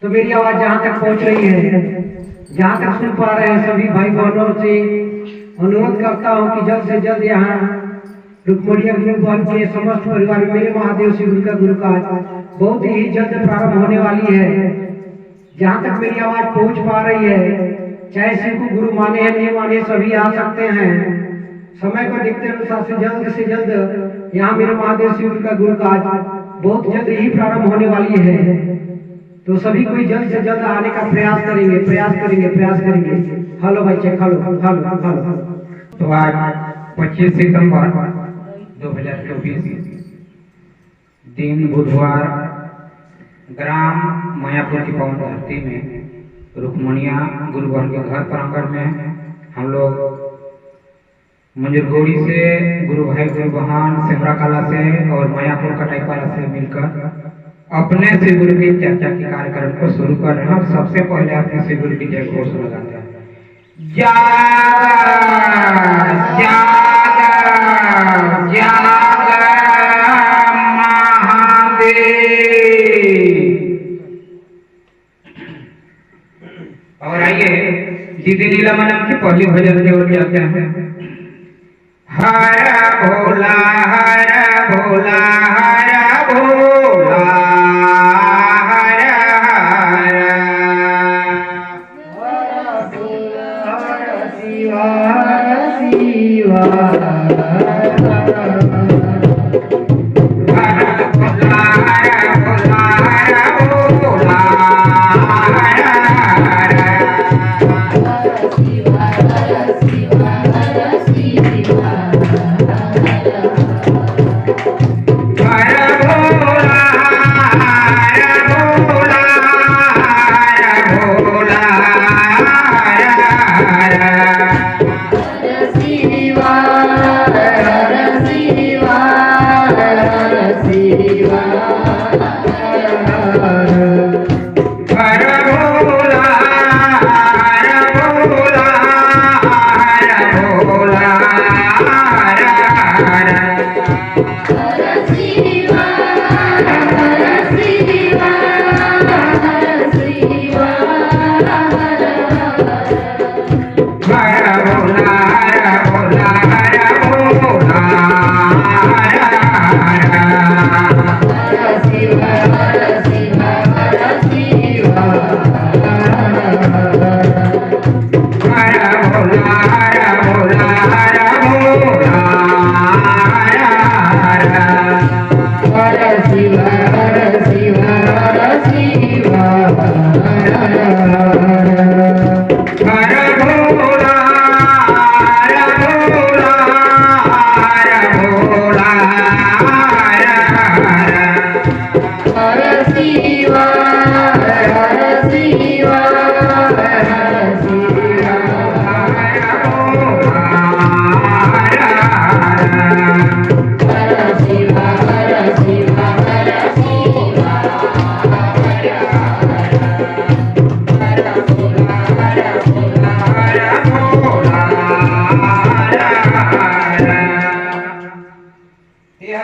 तो मेरी आवाज जहाँ तक पहुँच रही है, जहाँ तक सुन पा रहे हैं, सभी भाई बहनों से अनुरोध करता हूँ कि जल्द से जल्द यहाँ रुक्मणिया गुरुकुल के समस्त परिवार में मेरे महादेव श्री गुरु का गुरुकाज बहुत ही जल्द प्रारंभ होने वाली है। जहाँ तक मेरी आवाज पहुँच पा रही है, चाहे शिव को गुरु माने या नहीं माने, सभी आ सकते हैं। समय को देखते अनुसार से जल्द यहाँ मेरे महादेव शिव का गुरुकाज बहुत जल्द ही प्रारंभ होने वाली है। तो सभी कोई जल्द से जल्द आने का प्रयास करेंगे। हेलो भाई चेक, हेलो। तो आज 25 सितंबर 2024 दिन बुधवार ग्राम मायापुर की पावन धरती में रुक्मणिया गुरुवर के घर प्रांगण में हम लोग मंजरगोड़ी से गुरु भाई गुरु बहन सेमरा कला से और मायापुर कटाईपारा से मिलकर अपने श्री गुरु की चर्चा के कार्यक्रम को शुरू कर रहे हैं। हम सबसे पहले अपने श्री गुरु की जय घोष लगाते हैं। और आइए दीदी नीलमणि की पहली भजन की ओर जाते हैं। हर भोला हर भोला हर भोला हर हर शिवा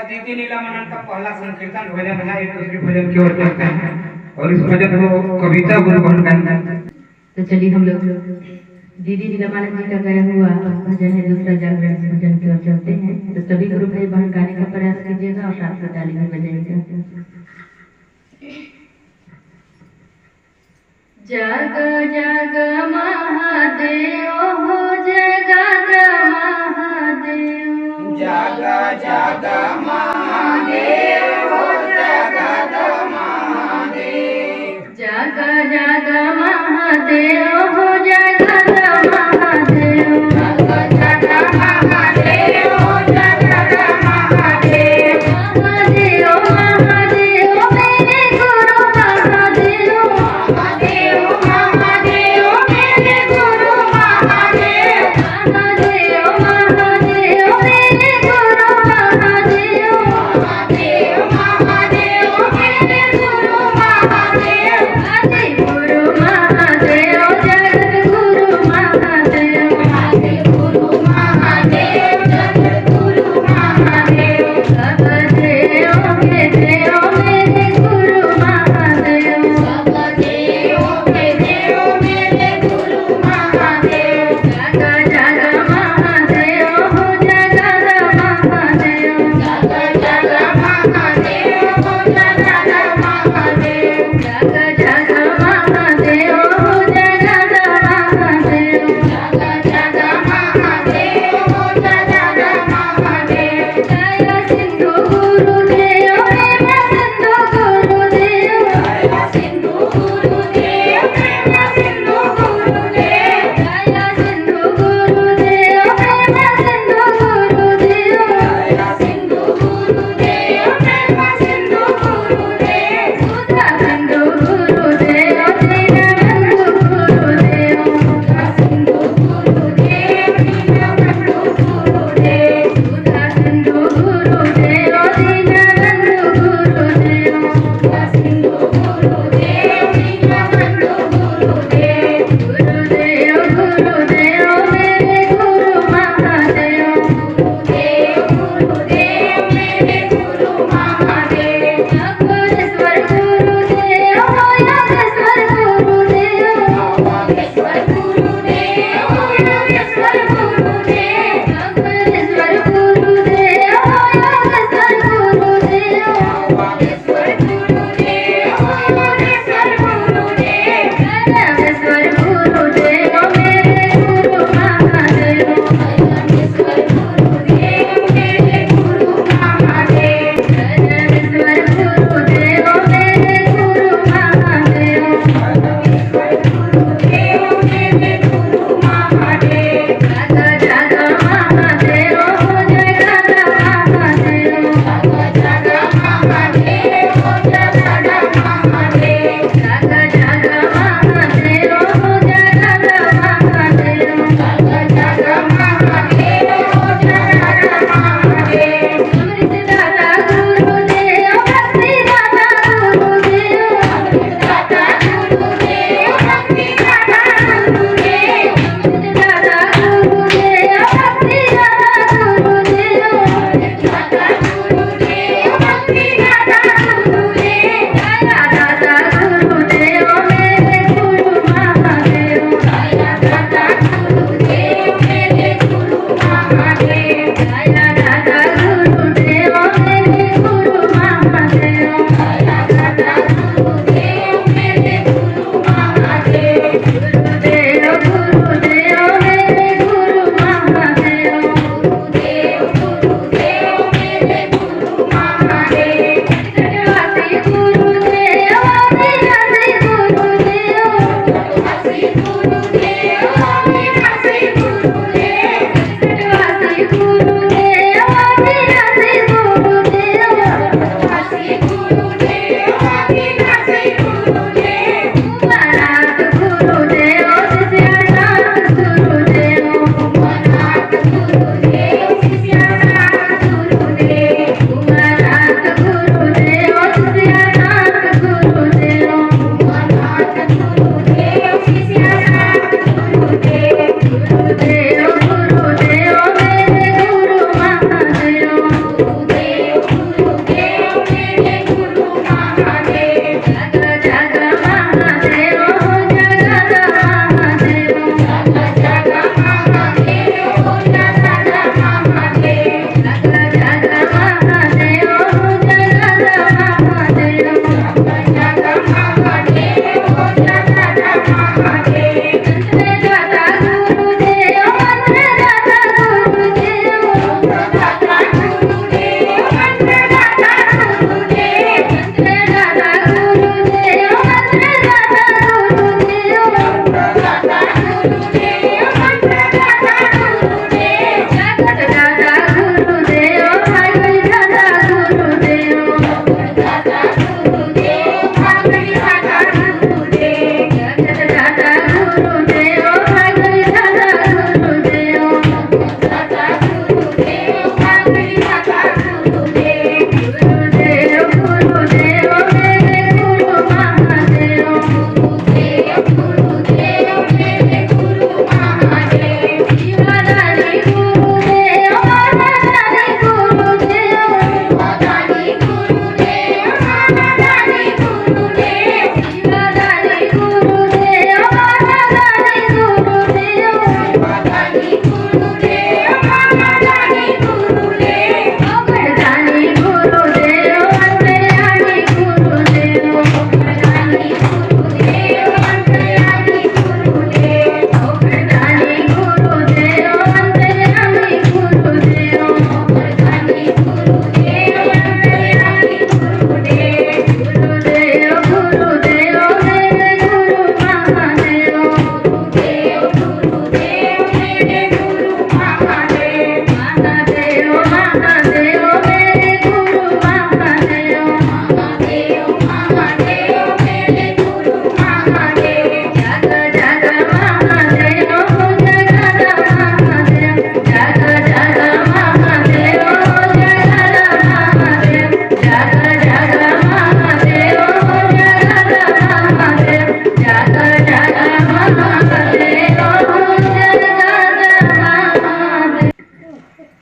दीदी नीलमणि का पहला संकीर्तन भजन है। एक दूसरे भजन की ओर चलते हैं और इस भजन को कविता गुरु बहन गाएंगे। तो चलिए हम लोग दीदी नीलमणि जी का गाया हुआ भजन है दूसरा जागरण भजन की ओर चलते हैं। तो सभी गुरु भाई बहन गाने का प्रयास कीजिएगा और साथ में ताली भी बजाइएगा। जग जग महादेव हो, जगत महादेव, जग जग महादेव हो, जगत महादेव, जग जग महादेव हो, जगत महादेव, जग जग महादेव हो, जगत महादेव, महादेव महादेव मेरे गुरु महादेव, महादेव महादेव मेरे गुरु महादेव, महादेव महादेव मेरे गुरु महादेव, महादेव सिंधु गुरुदेव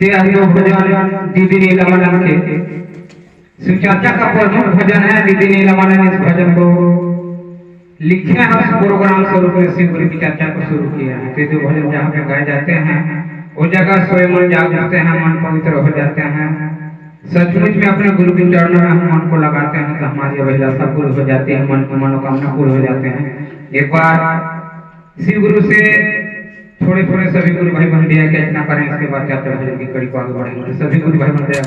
ते हरिओ भजन दीदी नीलमणन के शिव चर्चा का प्रमुख भजन है। दीदी नीलमणन इस भजन को लिखे हैं, उस प्रोग्राम स्वरूप में शिव गुरु की चर्चा को शुरू किया है। तो जो भजन जहाँ पे गाए जाते हैं वो जगह स्वयं मन जाग जाते हैं, मन पवित्र हो जाते हैं। सचमुच में अपने गुरु के चरणों में हम मन को लगाते हैं तो हमारी अभिलाषा पूर्ण हो जाती है, मन की मनोकामना पूर्ण हो जाते हैं। एक बार शिव गुरु से थोड़े थोड़े सभी गुरु भाई बहन दिया कि इतना करें, इसके बाद चर्चा भजन की कड़ी को आगे बढ़ेंगे। सभी गुरु भाई बहन दिया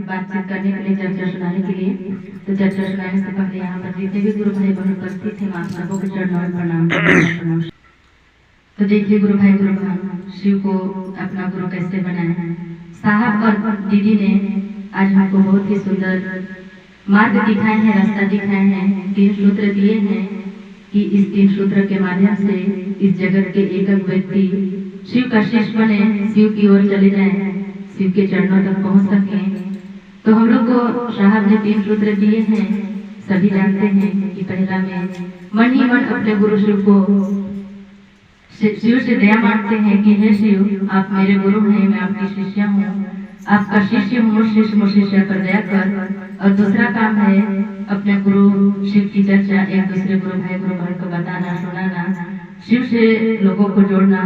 बातचीत करने के लिए, चर्चा सुनाने के लिए। तो चर्चा सुनाने से पहले यहाँ पर जितने भी गुरु भाई बहन उपस्थित थे, माँ सबों के चरणों में प्रणाम। तो देखिए गुरु भाई गुरु बहन, शिव को अपना गुरु कैसे बनाया है। साहब और दीदी ने आज हमको बहुत ही सुंदर मार्ग दिखाए हैं, रास्ता दिखाए हैं, 3 सूत्र दिए हैं कि इस 3 सूत्र के माध्यम से इस जगत के एक एक व्यक्ति शिव का शिष्य बने, शिव की ओर चले जाएं, शिव के चरणों तक पहुंच सकें। तो हम लोग को साहब ने 3 सूत्र दिए हैं। सभी जानते हैं कि पहला में मन ही मन अपने गुरु शिव को शिव से दया मांगते हैं कि हे शिव, आप मेरे गुरु हैं, मैं आपकी शिष्या हूँ, आपका शिष्य हूँ, मुझ शिष्य पर दया कर। और दूसरा काम है अपने गुरु शिव की चर्चा, एक दूसरे गुरु भाई गुरु बहन को बताना, सुनाना, शिव से लोगों को जोड़ना।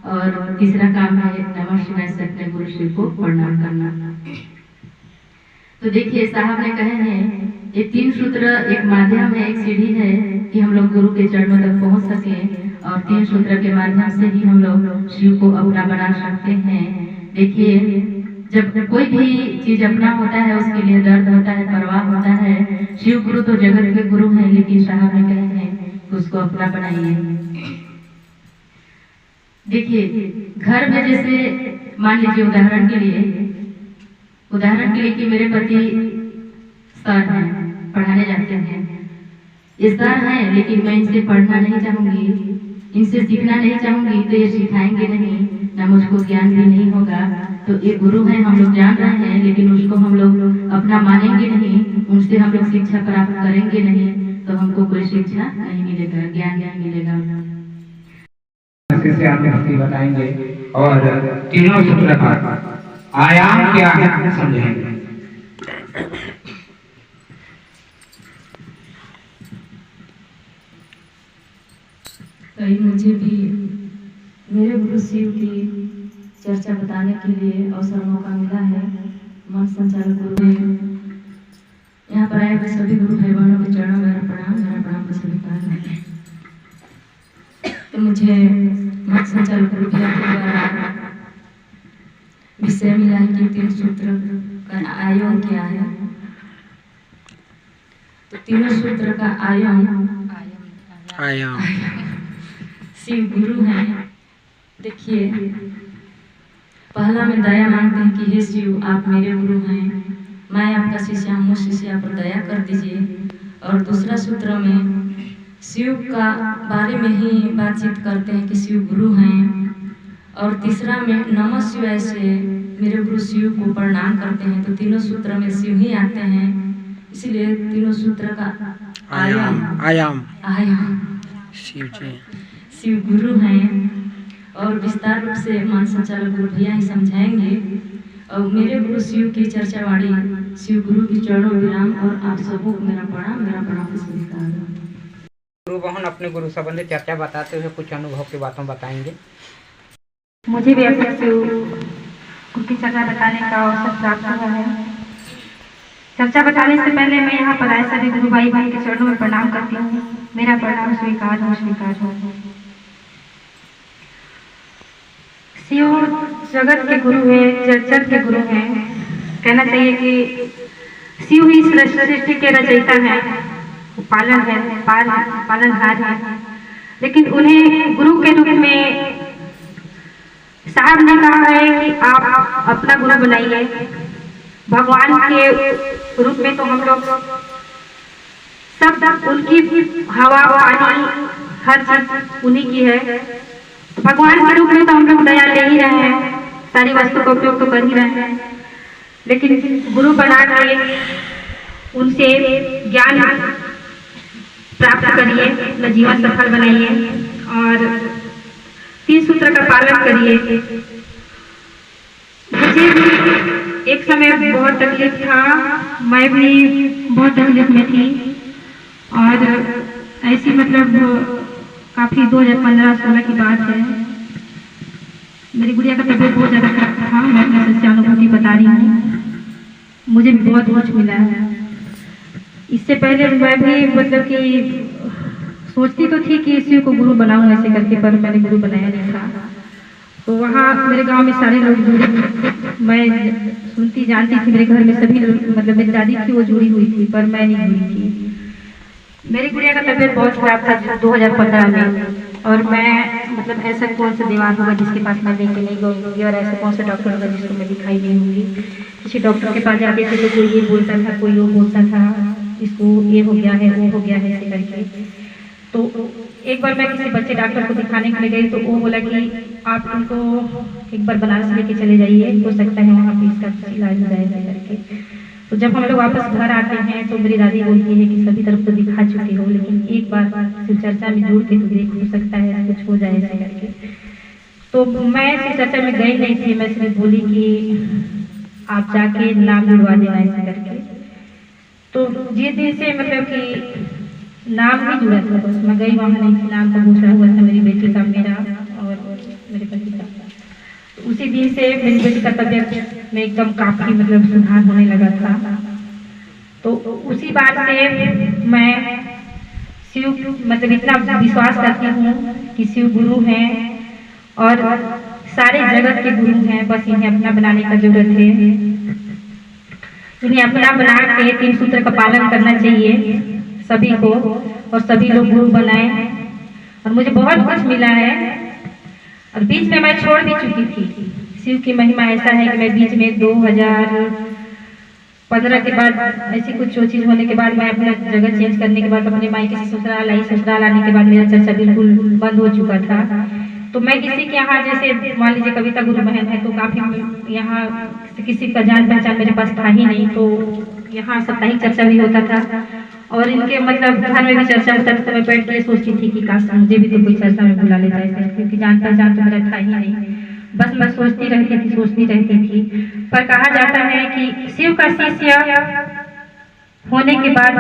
और तीसरा काम है नमः शिवाय से अपने गुरु शिव को प्रणाम करना। तो देखिए साहब ने कहे हैं ये 3 सूत्र एक माध्यम है, एक सीढ़ी है कि हम लोग गुरु के चरणों तक पहुंच सके और 3 सूत्र के माध्यम से ही हम लोग शिव को अपना बना सकते हैं। देखिए जब कोई भी चीज अपना होता है उसके लिए दर्द होता है, परवाह होता है। शिव गुरु तो जगत के गुरु हैं, लेकिन साहब ने कहे हैं उसको अपना बनाइए। देखिए घर में जैसे मान लीजिए उदाहरण के लिए कि मेरे पति सर हैं, पढ़ाने जाते हैं, ये सर हैं लेकिन मैं इनसे पढ़ना नहीं चाहूंगी, इनसे सीखना नहीं चाहूंगी, तो ये सिखाएंगे नहीं, ना मुझको ज्ञान भी नहीं होगा। तो ये गुरु हैं, हम लोग जान रहे हैं, लेकिन उसको हम लोग अपना मानेंगे नहीं, उनसे हम लोग शिक्षा प्राप्त करेंगे नहीं, तो हमको कोई शिक्षा नहीं मिलेगा, ज्ञान नहीं मिलेगा। से आप भक्ति बताएंगे और तीनों सूत्र का आयाम क्या है समझेंगे। कहीं मुझे भी मेरे गुरु शिव की चर्चा बताने के लिए अवसर मौका मिला है। मन संचालक गुरु ने यहाँ पर आए हुए सभी गुरु भाई बहनों के चरणों में मेरा प्रणाम को स्वीकार करते हैं। तो मुझे मन संचालक गुरु के द्वारा विषय मिला है कि 3 सूत्र का आयाम क्या है। तो तीनों सूत्र का आयाम शिव गुरु हैं। देखिए पहला में दया मांगते हैं कि हे शिव आप मेरे गुरु हैं, मैं आपका शिष्य हूँ, शिष्य आप पर दया कर दीजिए। और दूसरा सूत्र में शिव का बारे में ही बातचीत करते हैं कि शिव गुरु हैं। और तीसरा में नमः शिवाय से मेरे गुरु शिव को प्रणाम करते हैं। तो तीनों सूत्र में शिव ही आते हैं, इसलिए तीनों सूत्र का आयाम शिव गुरु हैं। और विस्तार रूप से मान संचालक गुरु भैया ही समझाएंगे। और मेरे गुरु शिव की चर्चावाणी शिव गुरु की चरणों विराम। और आप सबों को मेरा प्रणाम स्वीकार। गुरु बहन अपने गुरु संबंधी चर्चा बताते हुए कुछ अनुभव की बातों बताएंगे। मुझे भी अपने शिव गुरु की चर्चा बताने का अवसर प्राप्त हुआ है। चर्चा बताने से पहले मैं यहाँ पर आए सभी गुरु भाई बहन के चरणों में प्रणाम करती हूँ। मेरा प्रणाम स्वीकार हो। शिव जगत के गुरु है, जगत के गुरु हैं। कहना चाहिए कि शिव ही सृष्टि के रचयिता है, पालनहार है। लेकिन उन्हें गुरु के रूप में साहब ने कहा है कि आप अपना गुरु बनाइए। भगवान के रूप में तो हम लोग सब उनकी हवा पानी हर चीज उन्हीं की है। भगवान के रूप में तो हम लोग दया ले ही रहे हैं, सारी वस्तु का उपयोग तो कर ही रहे हैं। लेकिन गुरु बना के उनसे ज्ञान प्राप्त करिए, अपना जीवन सफल बनाइए और 3 सूत्र का पालन करिए। मुझे भी एक समय बहुत तकलीफ था, मैं भी बहुत तकलीफ में थी। और ऐसी मतलब काफी 2015-16 की बात है। मेरी गुड़िया का तबीयत बहुत ज्यादा खराब था। मैं अपनी सच्चानुभूति बता रही हूँ, मुझे भी बहुत कुछ मिला है। इससे पहले मैं भी मतलब कि सोचती तो थी कि शिव को गुरु बनाऊं ऐसे करके, पर मैंने गुरु बनाया नहीं था। तो वहाँ मेरे गांव में सारे लोग जुड़े, मैं सुनती जानती थी, मेरे घर में सभी मतलब मेरी दादी थी वो जुड़ी हुई थी, पर मैं नहीं जुड़ी थी। मेरी गुड़िया का तबीयत बहुत खराब था 2015 में। और मैं मतलब ऐसा कौन सा दीवार होगा जिसके पास मैं लेके नहीं गई, और ऐसा कौन सा डॉक्टर होगा जिसको मैं दिखाई नहीं होंगी। किसी डॉक्टर के पास जाते थे तो कोई ये बोलता था, कोई वो बोलता था, इसको ये हो गया है, वो हो गया है, ऐसे करके। तो एक बार मैं किसी बच्चे डॉक्टर को दिखाने के लिए गई तो वो बोला कि आप उनको एक बार बनारस लेके चले जाइए, हो सकता है वहाँ पे इसका इलाज हो जाए करके। तो जब हम लोग वापस घर आते हैं तो मेरी दादी बोलती है कि सभी तरफ तो दिखा चुके हो, लेकिन एक बार शिव चर्चा में जुड़ के तो देख, हो सकता है कुछ हो जाए ऐसे करके। तो मैं शिव चर्चा में गई नहीं थी, मैं सिर्फ बोली कि आप जाके नाम जुड़वा देना ऐसे करके। तो जिस दिन से मतलब कि नाम नहीं जुड़ा था, बस मैं गई वहाँ नहीं थी, नाम का घोषणा हुआ था मेरी बेटी का, मेरा और मेरे पति का। तो उसी दिन से मेरी बेटी का तबीयत में एकदम काफ़ी मतलब सुधार होने लगा था। तो उसी बात से मैं शिव मतलब इतना विश्वास करती हूँ कि शिव गुरु हैं और सारे जगत के गुरु हैं, बस इन्हें अपना बनाने का जरूरत है। इन्हें अपना बना के 3 सूत्र का पालन करना चाहिए सभी को, और सभी लोग गुरु बनाएं। और मुझे बहुत कुछ मिला है, और बीच में मैं छोड़ भी चुकी थी। शिव की महिमा ऐसा है कि मैं बीच में 2015 के बाद ऐसी कुछ चीज होने के बाद मैं अपना जगह चेंज करने के बाद अपने मायके से ससुराल आई। ससुराल आने के बाद मेरा चर्चा बिल्कुल बंद हो चुका था। तो मैं किसी के यहाँ, जैसे मान लीजिए कविता गुरु बहन है, तो काफी यहाँ किसी का जान पहचान मेरे पास था ही नहीं, तो यहाँ साप्ताहिक चर्चा भी होता था और इनके मतलब घर में भी चर्चा होता था। तो मैं बैठ के सोचती थी कि काश मुझे भी तो कोई चर्चा में बुला लेता है, क्योंकि जान पहचान तो मेरा था ही नहीं। बस मैं सोचती रहती थी। पर कहा जाता है कि शिव का शिष्य होने के बाद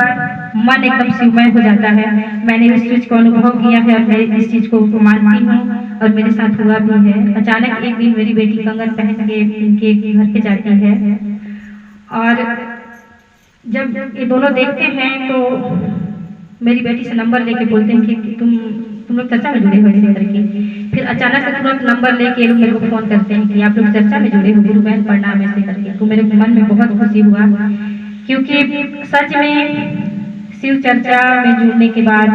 मन एकदम शिवमय हो जाता है। मैंने इस चीज को अनुभव किया है और मैं इस चीज को मानती हूँ और मेरे साथ हुआ भी है। अचानक एक दिन मेरी बेटी कंगन पहन के इनके घर पे जाती है, और जब ये दोनों देखते हैं तो मेरी बेटी से नंबर लेके बोलते हैं कि तुम लोग चर्चा में जुड़े हो ऐसे करके। फिर अचानक से तुरंत नंबर लेके लोग मेरे को फोन करते हैं कि आप लोग चर्चा में जुड़े हो, गुरु बहन प्रणाम ऐसे करके। तो मेरे मन में बहुत खुशी हुआ, क्योंकि सच में शिव चर्चा में जुड़ने के बाद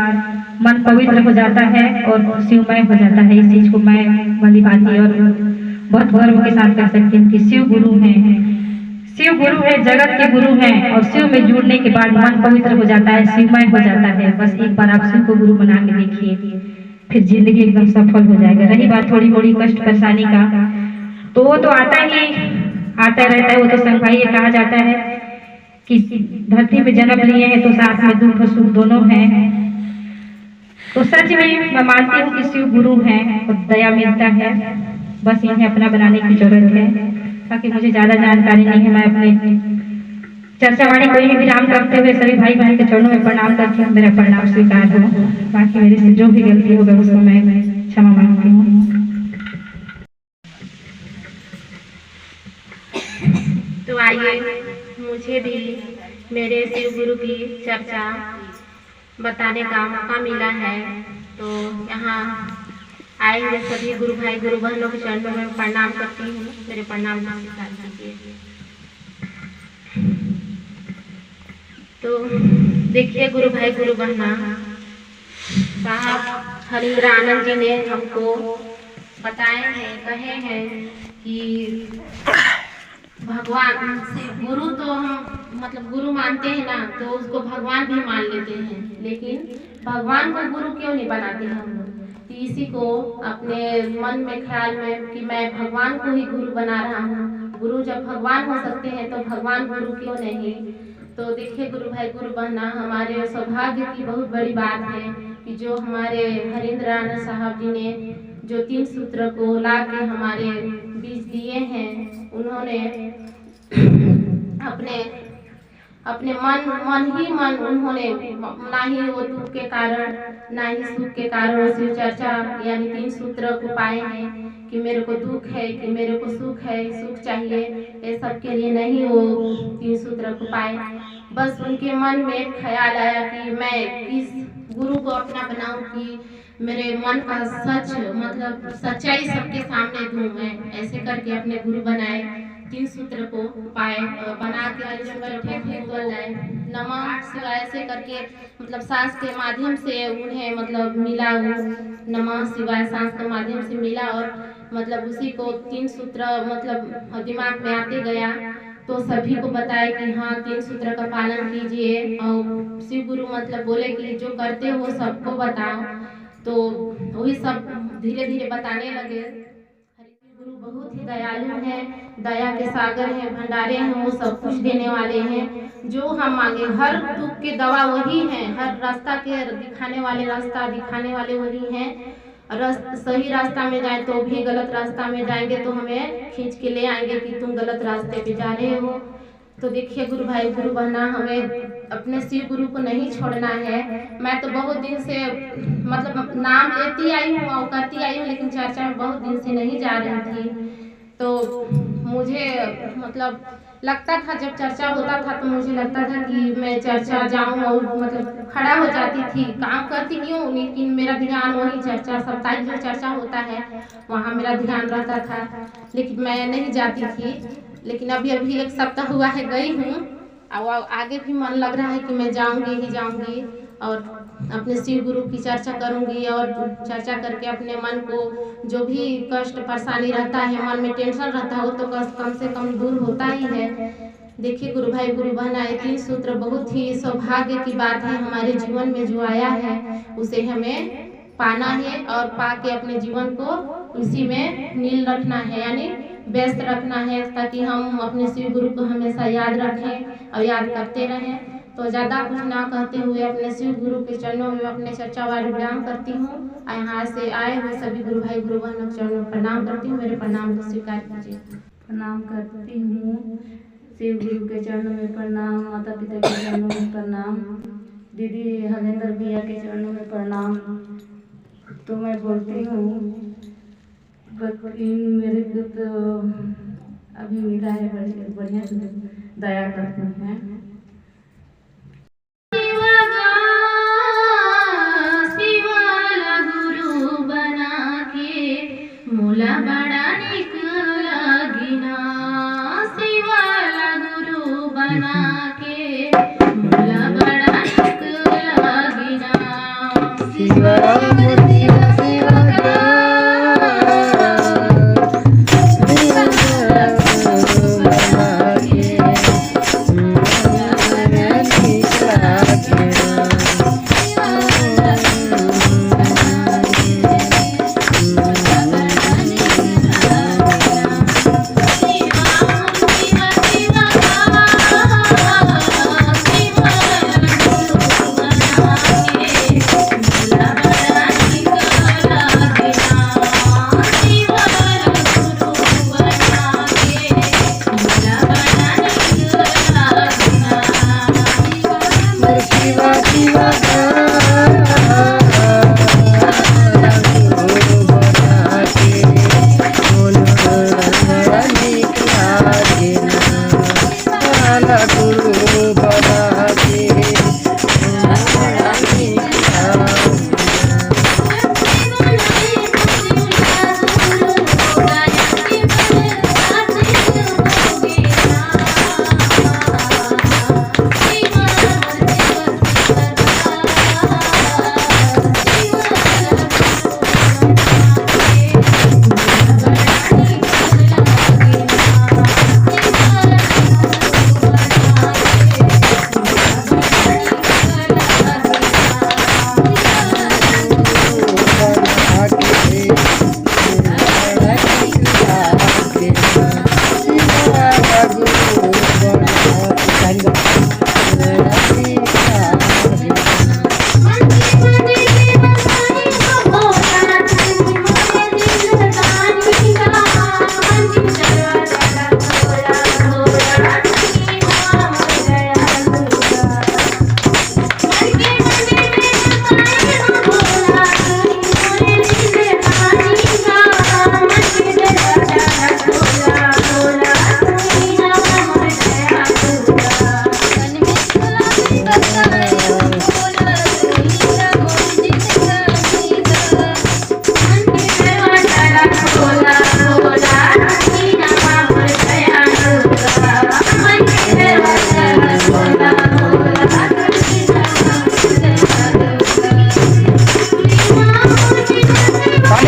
मन पवित्र हो जाता है और शिवमय हो जाता है। इस चीज को मैं भली भांति और बहुत गर्व के साथ कह सकती हूँ कि शिव गुरु हैं। शिव गुरु है, जगत के गुरु हैं, और शिव में जुड़ने के बाद मन पवित्र हो जाता है, शिवमय हो जाता है। बस एक बार आप शिव को गुरु बना के देखिए, फिर जिंदगी एकदम सफल हो जाएगा। रही बात थोड़ी मोड़ी कष्ट परेशानी का, तो वो तो आता रहता है। वो तो संग भाई, ये कहा जाता है कि धरती में जन्म लिए हैं तो साथ में दुख और सुख दोनों हैं। तो सच में मैं मानती हूँ कि शिव गुरु हैं और दया मिलता है, बस इन्हें अपना बनाने की जरूरत है। ताकि मुझे ज्यादा जानकारी नहीं है, मैं अपने चर्चा वाणी को ही विराम करते हुए सभी भाई बहन के चरणों में प्रणाम करती हूँ। मेरा प्रणाम स्वीकार हो, बाकी मेरे से जो भी गलती होगा उसको मैं क्षमा मांगती हूँ। तो आइए मुझे भी मेरे शिव गुरु की चर्चा बताने का मौका मिला है। तो यहाँ आए हुए सभी गुरु भाई गुरु बहनों के चरणों में प्रणाम करती हूँ। मेरे प्रणाम स्वीकार कीजिए। तो देखिए गुरु भाई गुरु बहना, साहब हरिंद्र आनंद जी ने हमको बताए हैं, कहे हैं कि भगवान से गुरु तो हम मतलब गुरु मानते हैं ना, तो उसको भगवान भी मान लेते हैं, लेकिन भगवान को गुरु क्यों नहीं बनाते हम लोग। तो इसी को अपने मन में ख्याल में कि मैं भगवान को ही गुरु बना रहा हूँ। गुरु जब भगवान हो सकते हैं तो भगवान गुरु क्यों नहीं। तो देखिए गुरु भाई गुरु बहना, हमारे सौभाग्य की बहुत बड़ी बात है कि जो हमारे हरिंद्र आनंद साहब जी ने जो 3 सूत्र को ला के हमारे बीच दिए हैं, उन्होंने अपने मन उन्होंने ना ही वो दुख के कारण ना ही सुख के कारण वो शिव चर्चा यानी 3 सूत्र को पाए हैं कि मेरे को दुख है, कि मेरे को सुख है, सुख चाहिए, ये सब के लिए नहीं वो 3 सूत्र को पाए। बस उनके मन में एक ख्याल आया कि मैं किस गुरु को अपना बनाऊं कि मेरे मन का सच मतलब सच्चाई सबके सामने दूं। मैं ऐसे करके अपने गुरु बनाए, 3 सूत्र को पाए, बना के तो नमः शिवाय ऐसे करके मतलब सांस के माध्यम से उन्हें मतलब मिला, नमः शिवाय सांस के माध्यम से मिला और मतलब उसी को 3 सूत्र मतलब दिमाग में आते गया। तो सभी को बताया कि हाँ 3 सूत्र का पालन कीजिए, और शिव गुरु मतलब बोले कि जो करते हो सबको बताओ। तो वही सब धीरे धीरे बताने लगे। गुरु बहुत ही दयालु हैं, दया के सागर हैं, भंडारे हैं, वो सब कुछ देने वाले हैं। जो हम मांगे हर दुख के दवा वही हैं, हर रास्ता के दिखाने वाले वही हैं। सही रास्ता में जाए तो भी गलत रास्ता में जाएंगे तो हमें खींच के ले आएंगे कि तुम गलत रास्ते पे जा रहे हो। तो देखिए गुरु भाई गुरु बहना, हमें अपने शिव गुरु को नहीं छोड़ना है। मैं तो बहुत दिन से मतलब नाम लेती आई हूँ और करती आई हूँ, लेकिन चर्चा में बहुत दिन से नहीं जा रही थी। तो मुझे मतलब लगता था, जब चर्चा होता था तो मुझे लगता था कि मैं चर्चा जाऊं और मतलब खड़ा हो जाती थी, काम करती क्यों, लेकिन मेरा ध्यान वही चर्चा, साप्ताहिक जो चर्चा होता है वहाँ मेरा ध्यान रहता था, लेकिन मैं नहीं जाती थी। लेकिन अभी 1 सप्ताह हुआ है गई हूँ, और आगे भी मन लग रहा है कि मैं जाऊंगी ही जाऊंगी और अपने शिव गुरु की चर्चा करूंगी। और चर्चा करके अपने मन को जो भी कष्ट परेशानी रहता है, मन में टेंशन रहता है, वो तो कम से कम दूर होता ही है। देखिए गुरु भाई गुरु बहना, ये 3 सूत्र बहुत ही सौभाग्य की बात है। हमारे जीवन में जो आया है उसे हमें पाना है और पाके अपने जीवन को उसी में नील रखना है, यानी व्यस्त रखना है, ताकि हम अपने शिव गुरु को हमेशा याद रखें और याद करते रहें। तो ज़्यादा कुछ ना कहते हुए अपने शिव गुरु के चरणों में अपने चर्चा वाली विराम करती हूँ। यहाँ से आए हुए सभी गुरु भाई गुरु बहनों के चरणों में प्रणाम करती हूँ। मेरे प्रणाम को स्वीकार कीजिए। प्रणाम करती हूँ, शिव गुरु के चरणों में प्रणाम, माता पिता के चरणों में प्रणाम, दीदी हरेंद्र भैया के चरणों में प्रणाम। तो मैं बोलती हूँ, मेरे को तो अभी मिला है, बढ़िया से दया करते हैं। मोला बड़ा निक लागिना, शिवाला गुरु बना के मोला बड़ा निक लागिना।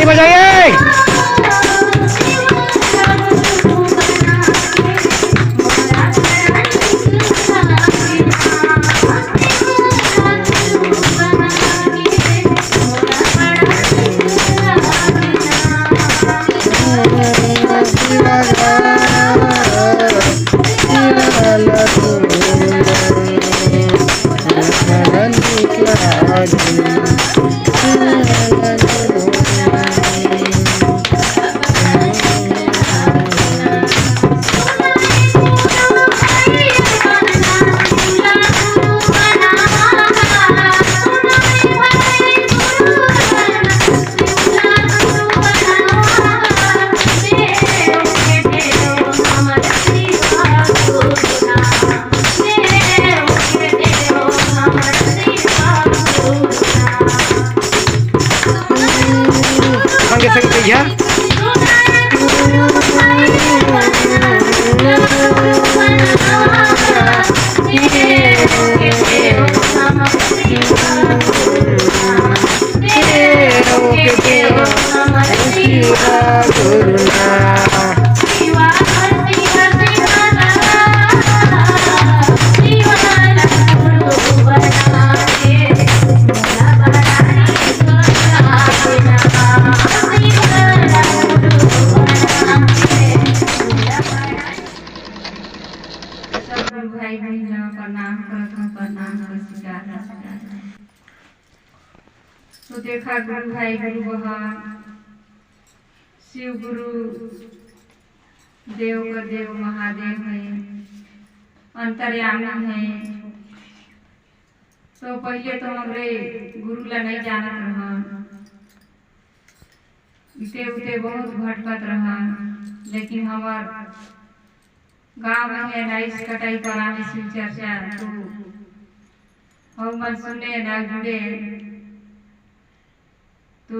बजाइए। भैया सब गुरु भाई बहन प्रणाम करत हूँ, प्रणाम कर स्वीकार। तो देखा गुरु भाई गुरु बहन शिव गुरु देव का देव महादेव है, अंतर्यामी है। तो पहले तो हमरे गुरु ला नहीं जानत रहन, इते उते बहुत भटकत रहन, लेकिन हमार गांव में है नाइस कटाई करा में शिव चर्चा, तो हम मन सुने ना जुड़े तो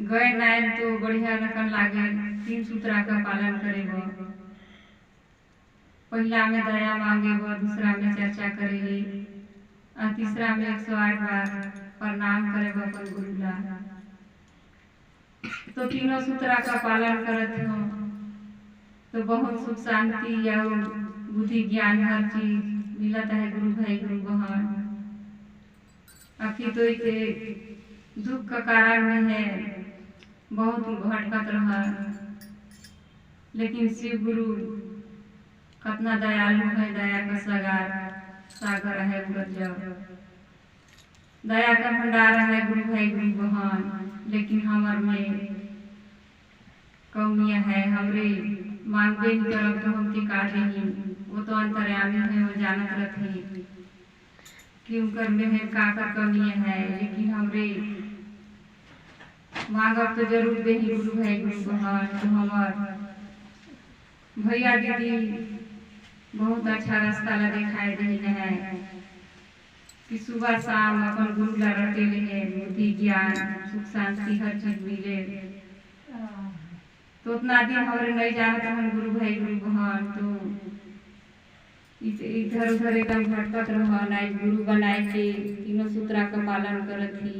गए नायन तो बढ़िया रकन लागे। 3 सूत्रा का पालन करेगो, पहला में दया मांगेगो, दूसरा में चर्चा करेगी और तीसरा में 108 बार प्रणाम करेगो अपन गुरु ला। तो तीनों सूत्रा का पालन करत हो तो बहुत सुख शांति या बुद्धि ज्ञान हर चीज मिलता है गुरु भाई गुरु बहन। अभी तो इसे दुख का कारण में है, बहुत भटकत रहा, लेकिन शिव गुरु कितना दयालु है, दया का सागर है जब दया का भंडार है गुरु भाई गुरु बहन। लेकिन हमार में कमियां है, हमरे मांगबे नहीं करब तो हमके काटे ही, वो तो अंतर्यामी है, वो जानत रहते कि उनकर में है का कमियां है। लेकिन हमरे मांगब तो जरूर दे ही गुरु भाई गुरु बहन। तो हमार भैया दीदी बहुत अच्छा रास्ता ला दिखाई दे है कि सुबह शाम अपन गुरु ला रटे ले बुद्धि ज्ञान सुख शांति हर चीज मिले। तो उतना दिन हमारे नहीं जानते हम गुरु भाई गुरु बहन, तो इधर उधर एकदम भटकत रह नाई गुरु बनाए के तीनों सूत्रा का पालन करत ही।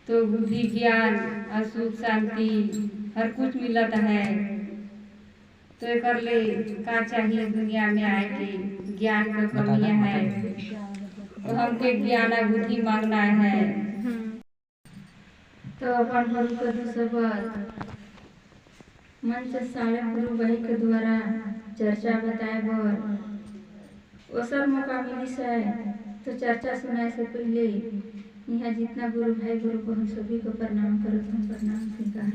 तो बुद्धि ज्ञान और सुख शांति हर कुछ मिलता है। तो एकर ले का चाहिए दुनिया में आए के ज्ञान का कमियां है, तो हमके ज्ञान और बुद्धि मांगना है। तो अपन गुरु का दूसरा मन से सारे गुरु भाई के द्वारा चर्चा बताए बर ओसर मौका मिली है। तो चर्चा सुनाए से पहले यहाँ जितना गुरु भाई गुरु बहन सभी को प्रणाम करत हूँ, प्रणाम स्वीकार।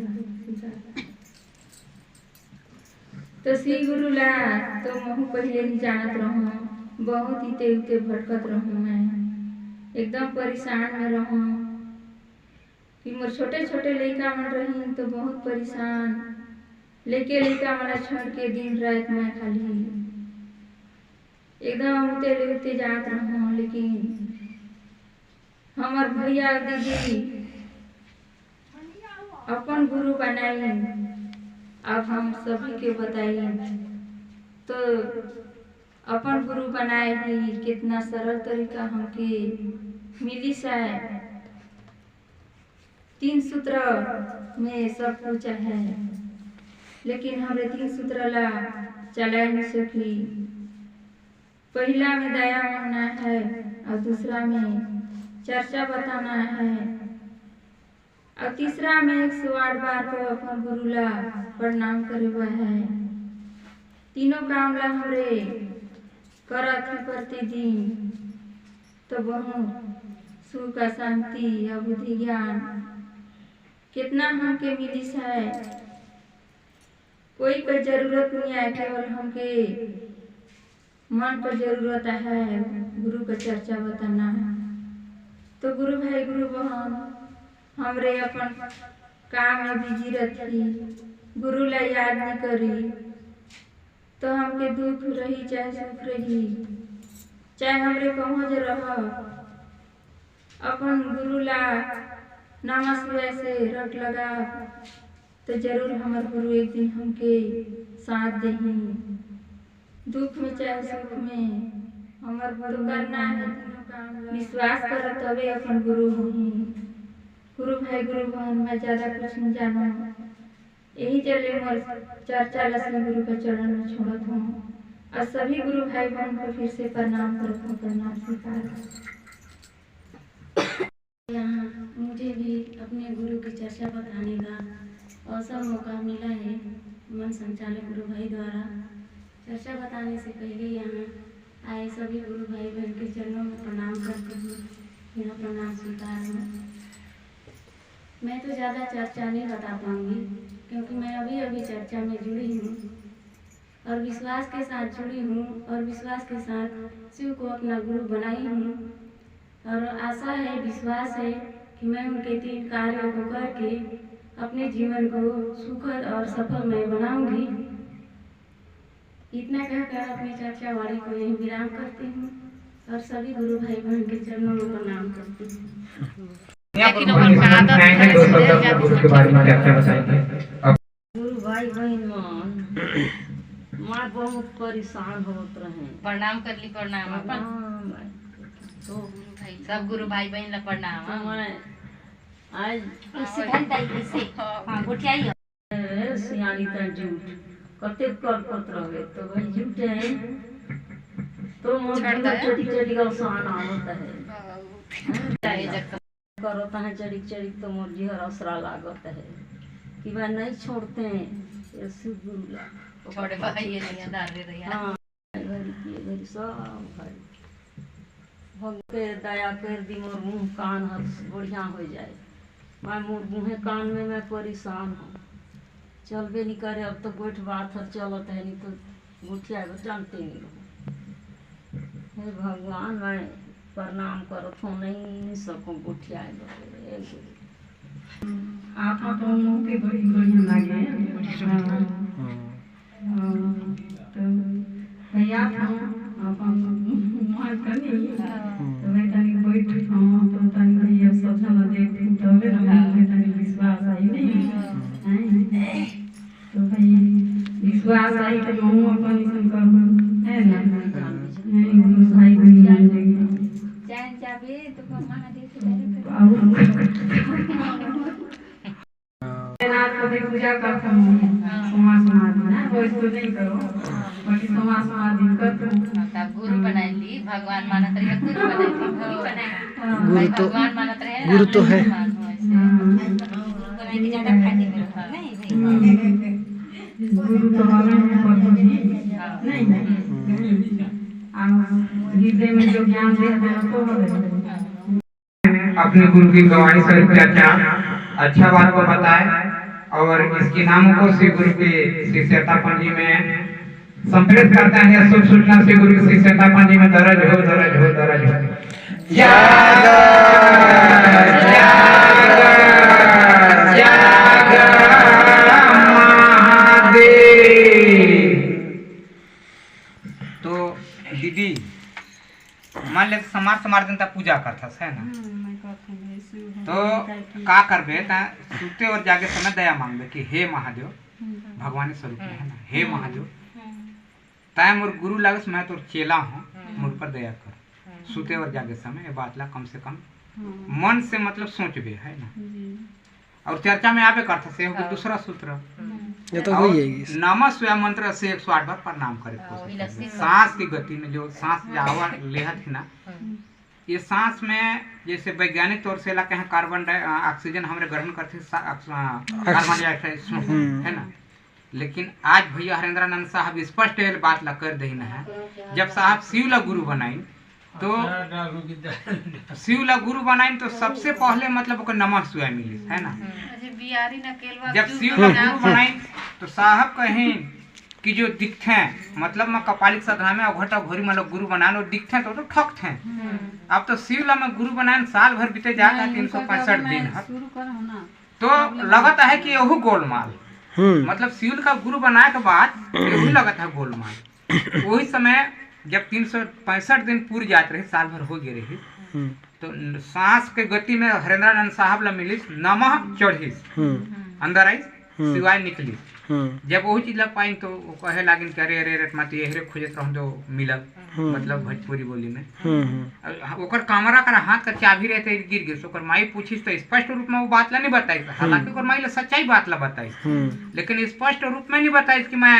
तो श्री गुरु ला तो महू पहले नहीं जानत रहूँ, बहुत इते उते भटकत रहूँ, मैं एकदम परेशान में रहूँ कि मोर छोटे छोटे लड़का मन रही तो बहुत परेशान लेके लड़का मन छोड़ के दिन रात मैं खाली एकदम उते जात रहूँ। लेकिन हमार भैया दीदी अपन गुरु बनाई, अब हम सभी के बताई तो अपन गुरु बनाए ही कितना सरल तरीका हमके मिली है। 3 सूत्र में सब कुछ है, लेकिन हमें 3 सूत्र ला चला नहीं सकी। पहला में दया मांगना है और दूसरा में चर्चा बताना है और तीसरा में 108 बार को अपन गुरु ला प्रणाम करवा है। तीनों काम ला हमरे करत ही प्रतिदिन तो बहुत सुख शांति और बुद्धि ज्ञान कितना हमके मिली है। कोई का जरूरत नहीं है, केवल हमके मन का जरूरत है गुरु का चर्चा बताना है। तो गुरु भाई गुरु बहन हमरे अपन काम में बिजी रहती, गुरु ला याद नहीं करी तो हमके दुख रही चाहे सुख रही चाहे हमरे कहूँ जे रह अपन गुरु ला नमस्ते से रट लगा तो जरूर हमार गुरु एक दिन हमके साथ देही। दुख में चाहे सुख में हमार गुरु करना है, विश्वास कर तबे अपन गुरु होही। गुरु भाई गुरु बहन मैं ज्यादा कुछ नहीं जाना, यही चले मोर चर्चा लक्ष्मी गुरु के चरण में छोड़त हूँ। और सभी गुरु भाई बहन को फिर से प्रणाम करत हूँ, प्रणाम स्वीकार। यहाँ मुझे भी अपने गुरु की चर्चा बताने का अवसर मौका मिला है। मन संचालक गुरु भाई द्वारा चर्चा बताने से पहले यहाँ आए सभी गुरु भाई बहन के चरणों में प्रणाम करती हूँ, मेरा प्रणाम स्वीकार हूँ। मैं तो ज़्यादा चर्चा नहीं बता पाऊँगी क्योंकि मैं अभी अभी चर्चा में जुड़ी हूँ और विश्वास के साथ जुड़ी हूँ और विश्वास के साथ शिव को अपना गुरु बनाई हूँ। और आशा है, विश्वास है कि मैं उनके 3 कार्यों को करके अपने जीवन को सुखद और सफल मैं बनाऊंगी। इतना कहकर अपनी चर्चा वाणी को यही विराम करती हूँ और सभी गुरु भाई बहन के चरणों में प्रणाम करती हूँ। गुरु के बारे में चर्चा बताएंगे। गुरु भाई बहन मैं बहुत परेशान होत रहे। प्रणाम कर ली, प्रणाम अपन तो सब गुरु भाई बहन ला प्रणाम। मैं आज उठियाई सियानी तन झूठ कते करत रहे तो भाई झूठ है तो मोर चढ़ी चढ़ी गौसान आवत है करत है चढ़ी चढ़ी तो मोर जीहर असरा लागत है कि मैं नहीं छोड़ते हैं ये शिव गुरु ला छोड़े भाई ये नहीं डाल दे रही है। हाँ घरी सब भाई भगके दया कर दी मोर मुँह कान हर बढ़िया हो जाए। मैं मोर मुँहे कान में मैं परेशान हूँ, चलबे नहीं करे। अब तो गोठ बात हर चलत है, नहीं तो गुठिया जानते नहीं रहो। हे भगवान मैं प्रणाम करत हूँ, नहीं सकूँ गुठिया आप तो मुँह के बड़ी बढ़िया लागे तो भैया अपन मुँह करनी तो मैं तनी बैठ तो तनी भैया सोचना देख तबे ना तनी विश्वास आई नहीं तो भाई विश्वास आई तो मुँह अपन इसन कर है ना गुरु भाई भैया जान जाबे तो महादेव कभी पूजा करता हूँ समाज ना वैसे तो नहीं करो बाकी समाज करता हूँ। तब गुरु बनाई ली, भगवान मानत रहे, गुरु बनाई ली, गुरु तो भगवान मानत रहे, गुरु तो है। गुरु तो नहीं हृदय में जो ज्ञान देता है तो अपने गुरु की गवाही स्वरूप चर्चा अच्छा बात को बताए और इसके नामों को श्री गुरु के शिष्यता पंजी में संप्रेषित करता है। शुभ सूचना श्री गुरु की शिष्यता पंजी में दर्ज हो तो दीदी मान ले समार दिन तक पूजा करता है ना, तो का करबे ता सुते और जागे समय दया मांगबे कि हे महादेव, भगवान स्वरूप में है ना, हे महादेव ताय मोर गुरु लागस मैं तोर चेला हूँ, मोर पर दया कर। सुते और जागे समय ये बात ला कम से कम मन से मतलब सोचबे है ना। और चर्चा में आवे करता से हो दूसरा सूत्र ये तो हो जाएगी। नमः शिवाय मंत्र से 108 बार प्रणाम करे। सांस की गति में जो सांस जावा लेहत है ना, ये सांस में जैसे वैज्ञानिक तौर से कहें कार्बन ऑक्सीजन हमारे ग्रहण करते कार्बन डाइऑक्साइड है ना, लेकिन आज भैया हरेंद्रानंद साहब स्पष्ट बात ला कर दही है। जब साहब शिव ला गुरु बनाई तो शिव ला गुरु बनाई तो सबसे पहले मतलब ओकर नमः शिवाय मिली है ना। जब शिव ला गुरु बनाई तो साहब कहीं कि जो दिखते हैं मतलब मैं कपालिक साधना में अघटा घोरी में लोग गुरु बना लो दिखते हैं तो ठकते हैं। अब तो शिव ला में गुरु बनाए साल भर बीते जाता है 365 दिन है तो लगता है कि यहू गोलमाल मतलब शिव का गुरु बनाए के बाद यहू लगता है गोलमाल। वही समय जब 365 दिन पूरी जाते रहे, साल भर हो गए रही, तो सांस के गति में हरेंद्रानंद साहब ला मिली नमः चढ़िस अंदर आई सिवाय निकली। जब वही चीज लग पाई तो वो कहे लागिन कि अरे अरे माती एहरे खोजत रहूं तो मिलल, मतलब भोजपुरी बोली में। ओकर कमरा का हाथ का चाबी रहते गिर गई, ओकर माई पूछिस तो स्पष्ट रूप में वो बात ला नहीं बताई, हालांकि ओकर माई ला सच्चाई बात ला बताई, लेकिन स्पष्ट रूप में नहीं बताई कि मैं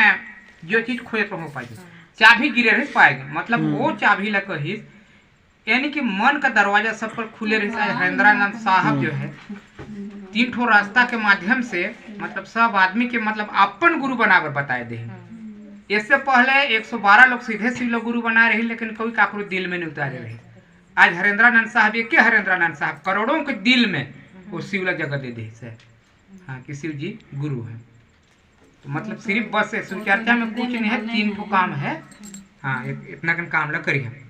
जो चीज खोजत रहूं पाई चाबी गिरे रहे पाएगी, मतलब वो चाबी ला कहिस, यानी कि मन का दरवाजा सब पर खुले रहे। हरेंद्रानंद साहब जो है 3 ठो रास्ता के माध्यम से मतलब सब आदमी के मतलब अपन गुरु बनाकर बताए दे। इससे पहले 112 लोग सीधे शिव लोग गुरु बना रहे, लेकिन कोई काकरो दिल में नहीं उतारे रहे। आज हरेंद्रानंद साहब एक के हरेंद्रानंद साहब करोड़ों के दिल में वो शिव ला जगह दे दी से, हाँ कि शिव जी गुरु है। तो मतलब सिर्फ बस शिव चर्चा में कुछ नहीं है, 3 ठो काम है। हाँ इतना कन काम ला करी है।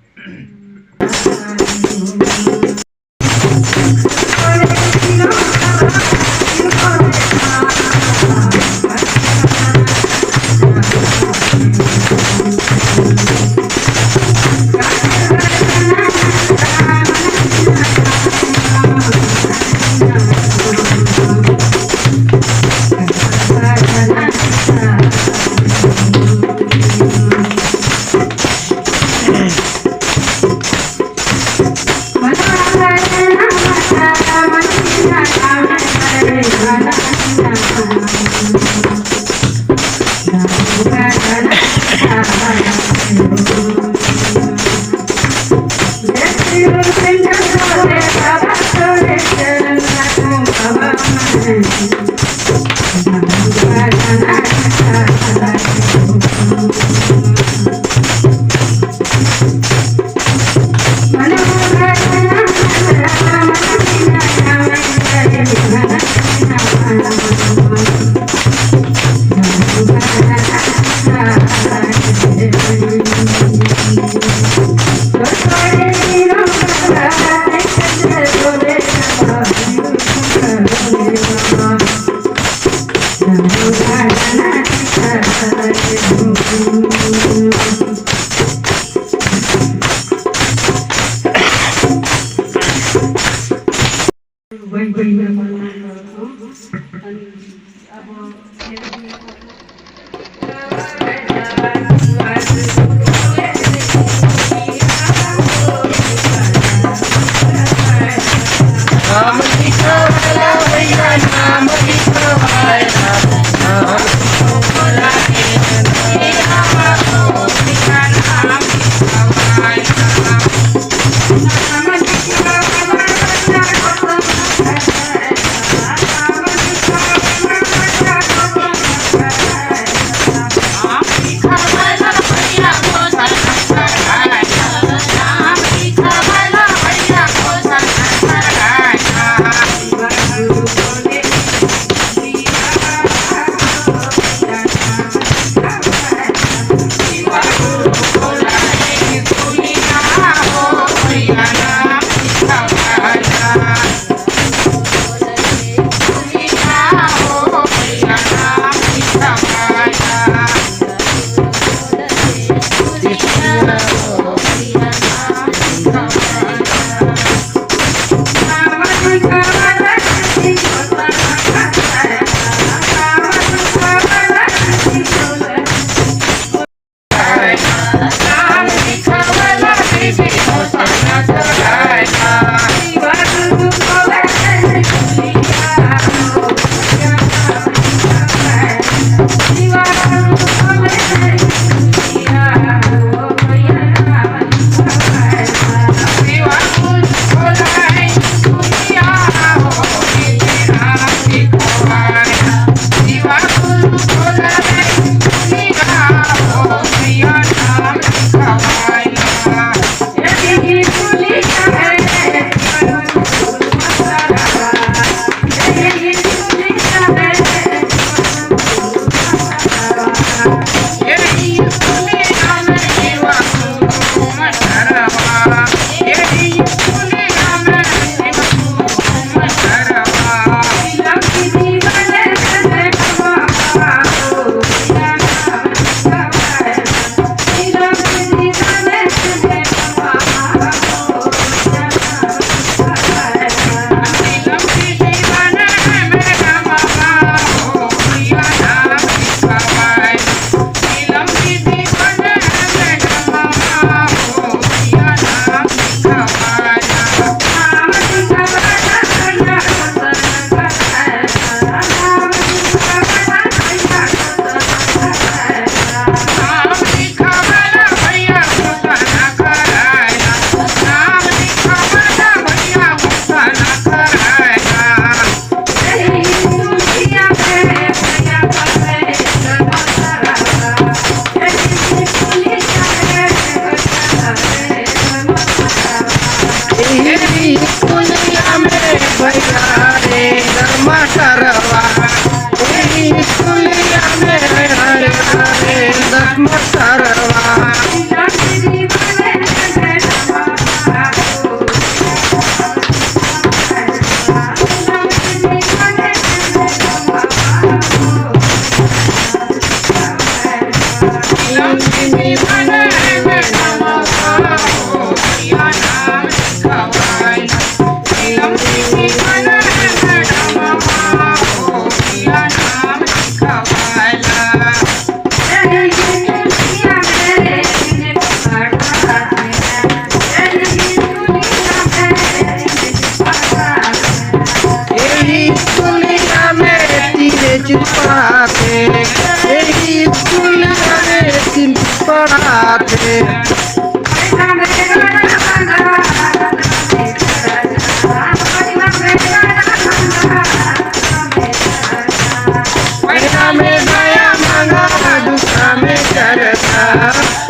पहला में दया मांगा दूसरा में चर्चा,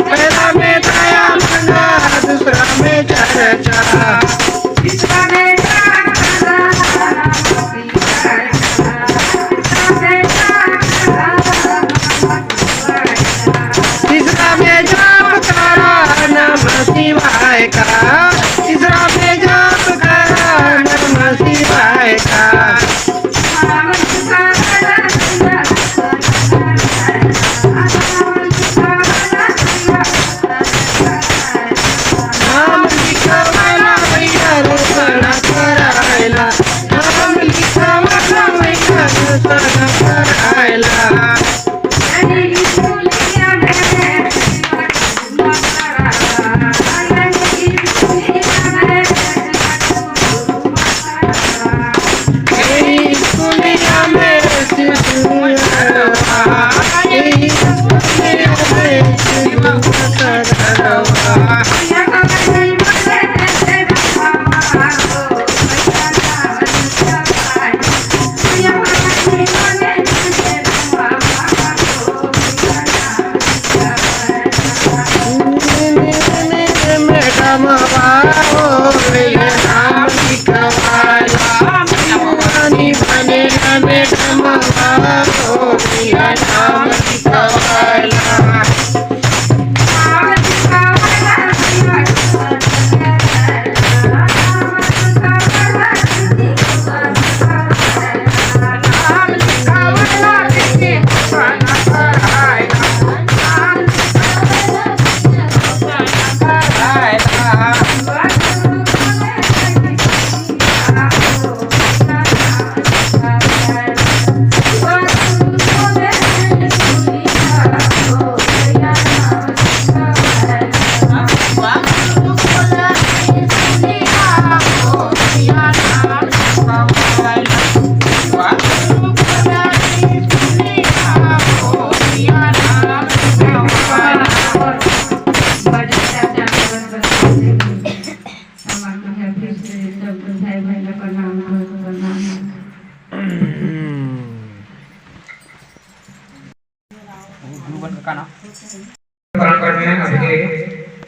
पहला में दया मांगा दूसरा में चर्चा, तीसरा में जाप करा नमः शिवाय का, तीसरा में जाप करा नमः शिवाय का, नाम लिखवाला भैया रोपण करायला, नाम लिखवाला भैया रोपण करायला,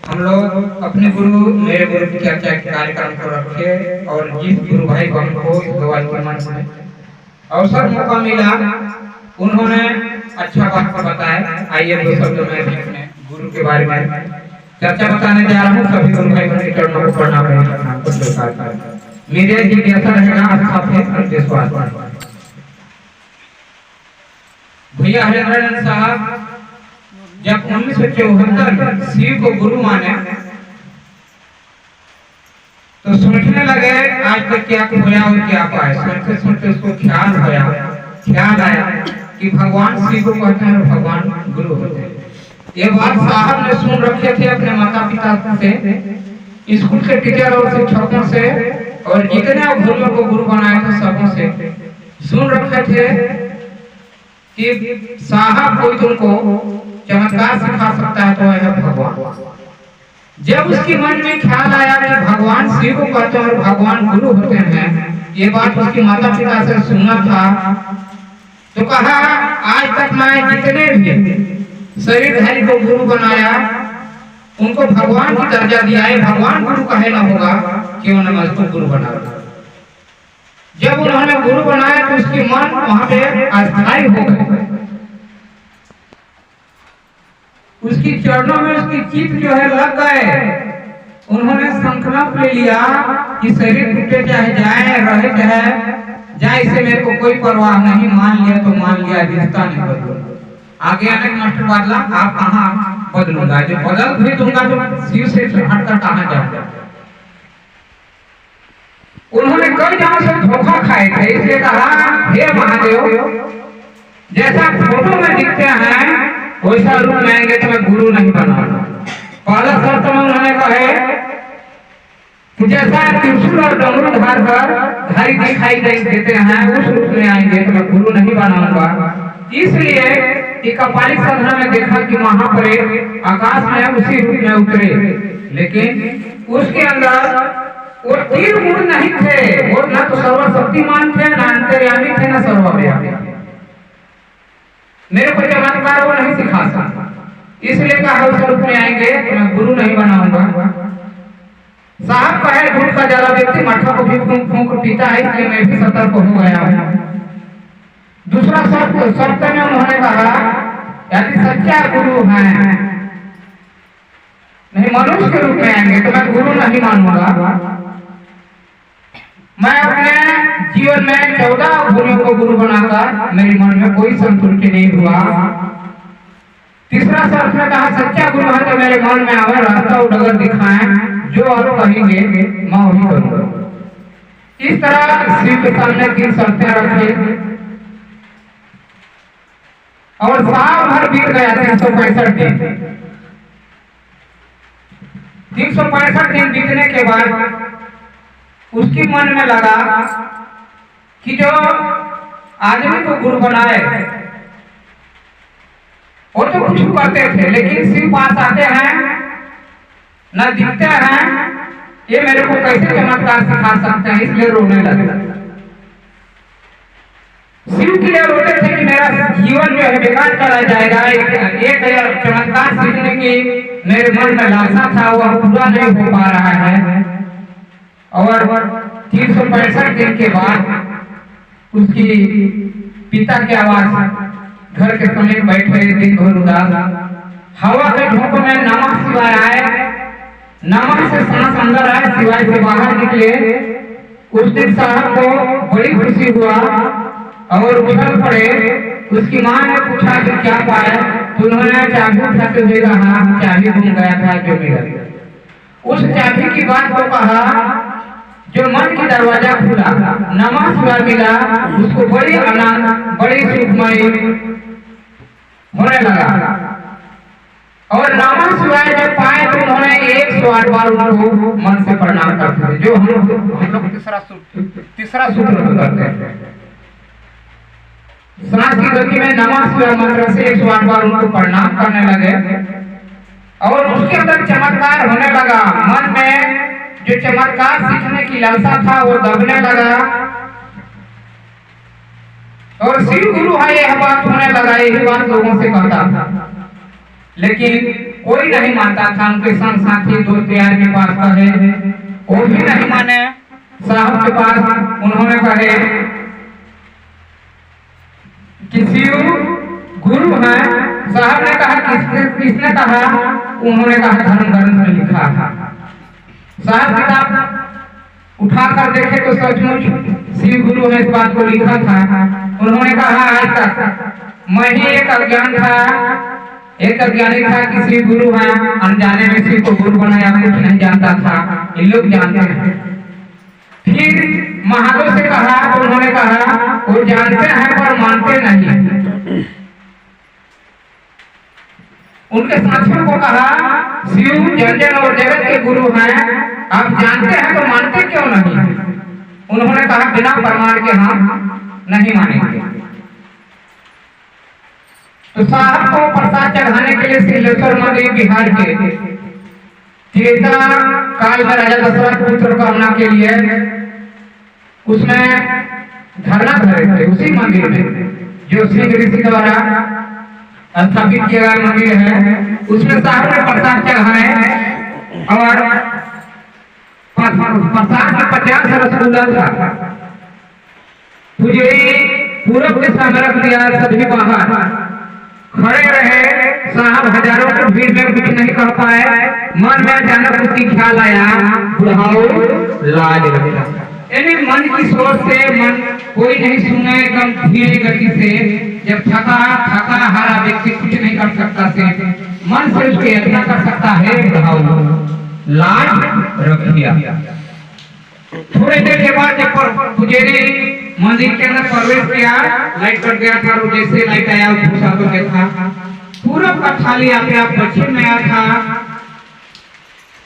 हम लोग अपने गुरु मेरे गुरु की चर्चा के कार्यक्रम को रखे और जिस गुरु भाई बहन को दवाई में अवसर मौका मिला उन्होंने अच्छा बात बताया। आइए दो शब्द में भी अपने गुरु के बारे में चर्चा बताने जा रहा हूँ। सभी गुरु भाई बहन के चरणों को प्रणाम करें। मेरे जिज्ञासा रहेगा आपका विश्वास। भैया हरिनारायण साहब जब 1974 शिव को गुरु माने तो सोचने लगे आज तक क्या खोया और क्या पाए। सोचते सोचते उसको ख्याल आया कि भगवान शिव को कहते हैं भगवान गुरु होते हैं। ये बात साहब ने सुन रखे थे अपने माता पिता से, स्कूल के टीचर और शिक्षकों से, और जितने गुरुओं को गुरु बनाए थे सबों से सुन रखे थे कि साहब कोई तुमको चमत्कार सिखा सकता है तो है भगवान। जब उसके मन में ख्याल आया कि भगवान शिव को कहते हैं और भगवान गुरु होते हैं, ये बात उसके माता पिता से सुना था, तो कहा आज तक मैं जितने भी शरीरधारी को गुरु बनाया उनको भगवान की दर्जा दिया है, भगवान गुरु कहे ना होगा क्यों न मुझको गुरु बना। जब उन्होंने गुरु बनाया तो उसकी मन वहां पे अस्थायी हो गई। उसकी चरणों में उसकी चित्त जो है लग गए। उन्होंने संकल्प ले लिया कि शरीर टूटे चाहे जाए रहे चाहे जाए, इसे मेरे को कोई परवाह नहीं, मान लिया तो मान लिया, रिश्ता नहीं बदलूंगा। आगे आने मास्टर बादला आप कहाँ बदलूंगा, जो बदल भी दूंगा तो शिव से हटकर कहाँ जाऊंगा। उन्होंने कई जगह से धोखा खाए थे, इसलिए कहा हे महादेव जैसा फोटो में दिखते हैं वैसा रूप में आएंगे तो मैं गुरु नहीं बनाऊंगा। पहला शर्त में उन्होंने कहे कि जैसा त्रिशूल और डमरू धारी दिखाई देते हैं उस रूप में आएंगे तो मैं गुरु नहीं बनाऊंगा। इसलिए कि कपालिक साधना में देखा कि महापरे आकाश में उसी रूप में उतरे, लेकिन उसके अंदर वो तीन गुण नहीं थे। वो ना तो सर्वशक्तिमान थे, ना अंतर्यामी थे, ना सर्वव्यापी। मेरे को चमत्कार वो नहीं सिखा सकता, इसलिए कहा उस रूप में आएंगे तो मैं गुरु नहीं बनाऊंगा। साहब कहे दूध का ज्यादा व्यक्ति मठा को भी फूंक फूंक पीता है, इसलिए मैं भी सतर्क हो गया हूं। दूसरा शब्द में उन्होंने कहा यदि सच्चा गुरु है, नहीं मनुष्य के रूप में आएंगे तो मैं गुरु नहीं मानूंगा। मैं अपने जीवन में 14 गुरुओं को गुरु बनाकर मेरे मन में कोई संतुष्टि नहीं हुआ। तीसरा शर्त में कहा सच्चा गुरु है तो मेरे मन में आवे, रास्ता उड़गर दिखाएं, जो आप कहेंगे मैं वही करूंगा। इस तरह शिव के सामने 3 शर्तें रखी और साल भर बीत गया 365 दिन। 365 दिन बीतने के बाद उसके मन में लगा कि जो आदमी को गुरु बनाए वो तो कुछ करते थे, लेकिन शिव पास आते हैं न दिखते हैं, ये मेरे को कैसे चमत्कार सिखा सकते हैं, इसलिए रोने लगे। शिव के लिए रोते थे कि मेरा जीवन जो है बेकार चला जाएगा। एक चमत्कार सीखने की मेरे मन में लालसा था, वह पूरा नहीं हो पा रहा है। और 365 दिन के बाद उसकी पिता की आवाज घर के समीप बैठे दिन भर उदास, हवा के झोंकों में नमक शिवाय आए, नमक से सांस अंदर आए, शिवाय से बाहर निकले। उस दिन साहब को बड़ी खुशी हुआ और उछल पड़े। उसकी माँ ने पूछा कि क्या पाया, तो उन्होंने चाबी उठाते हुए कहा चाबी गुम गया था जो मिला। उस चाबी की बात को कहा, जो मन की दरवाजा खुला, नमः शिवाय मिला, उसको बड़ी आनंद बड़ी सुखमय होने लगा। और नमः शिवाय जब पाए तो उन्होंने 108 बार उनको मन से प्रणाम करते थे, जो हम लोग तीसरा सूत्र करते हैं। सांस की गति में नमः शिवाय मंत्र से 108 बार उनको प्रणाम करने लगे और उसके अंदर चमत्कार होने लगा। मन में जो चमत्कार सीखने की लालसा था वो दबने लगा और शिव गुरु है यह बात होने लगा। यही बात लोगों से कहता था, लेकिन कोई नहीं मानता था। उनके संग साथी दोस्त यार के पास कहे, वो भी नहीं माने। साहब के पास उन्होंने कहे कि शिव गुरु है। साहब ने कहा किसने कहा? उन्होंने कहा धर्म ग्रंथ में लिखा था। साहब किताब उठाकर देखे तो सचमुच शिव गुरु ने इस बात को लिखा था। उन्होंने कहा आज तक मैं ही एक अज्ञान था, एक अज्ञानी था कि शिव गुरु है, अनजाने में शिव को गुरु बनाया, कुछ नहीं जानता था, ये लोग जानते हैं। फिर महादेव से कहा तो उन्होंने कहा वो जानते हैं पर मानते नहीं। उनके साथियों को कहा शिव जन और जगत के गुरु हैं, आप जानते हैं तो मानते क्यों नहीं? उन्होंने कहा बिना प्रमाण के हम नहीं मानेंगे। तो साहब को प्रसाद चढ़ाने के लिए सिलेश्वर मंदिर बिहार के त्रेता काल में राजा दशरथ पुत्र कामना के लिए उसमें धरना धरे थे। उसी मंदिर में जो सिंह ऋषि द्वारा स्थापित किया गया मंदिर है, उसमें साहब ने प्रसाद चढ़ाए और प्रसाद में 50 रसगुल्ला था। पुजारी पूरब के सामने रख दिया, सभी बाहर खड़े रहे। साहब हजारों की भीड़ में कुछ नहीं कर पाए। मन में अचानक उसकी ख्याल आया, बुढ़ाओ लाज रखा। यानी मन की सोच से मन कोई नहीं सुने, एकदम धीरे गति से। जब थका हारा व्यक्ति कुछ नहीं कर सकता से मन से उसके यत्न कर सकता है, बुढ़ाओ लाज रखिया। थोड़ी देर के बाद जब पुजारी मंदिर के अंदर प्रवेश किया, लाइट कट गया था, जैसे लाइट आया घुसा तो देखा पूरब का थाली अपने आप दक्षिण में आया था।